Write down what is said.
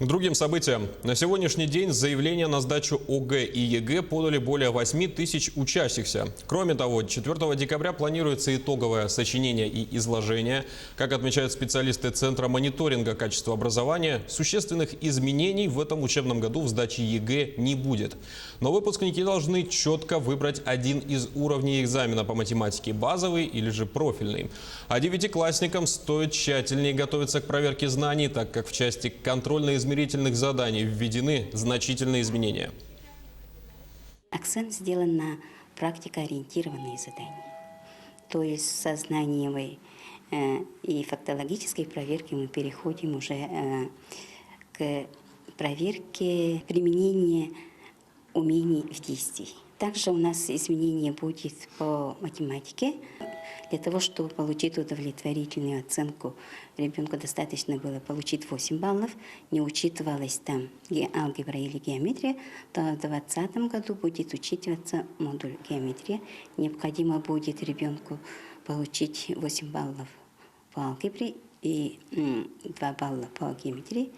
К другим событиям. На сегодняшний день заявление на сдачу ОГЭ и ЕГЭ подали более 8 тысяч учащихся. Кроме того, 4 декабря планируется итоговое сочинение и изложение. Как отмечают специалисты Центра мониторинга качества образования, существенных изменений в этом учебном году в сдаче ЕГЭ не будет. Но выпускники должны четко выбрать один из уровней экзамена по математике – базовый или же профильный. А девятиклассникам стоит тщательнее готовиться к проверке знаний, так как в части контрольно-измерительных заданий введены значительные изменения. Акцент сделан на практикоориентированные задания. То есть в сознаниевой и фактологической проверке мы переходим уже к проверке применения умений в действии. Также у нас изменение будет по математике. Для того, чтобы получить удовлетворительную оценку, ребенку достаточно было получить 8 баллов, не учитывалась там алгебра или геометрия, то в 2020 году будет учитываться модуль геометрия. Необходимо будет ребенку получить 8 баллов по алгебре и 2 балла по геометрии.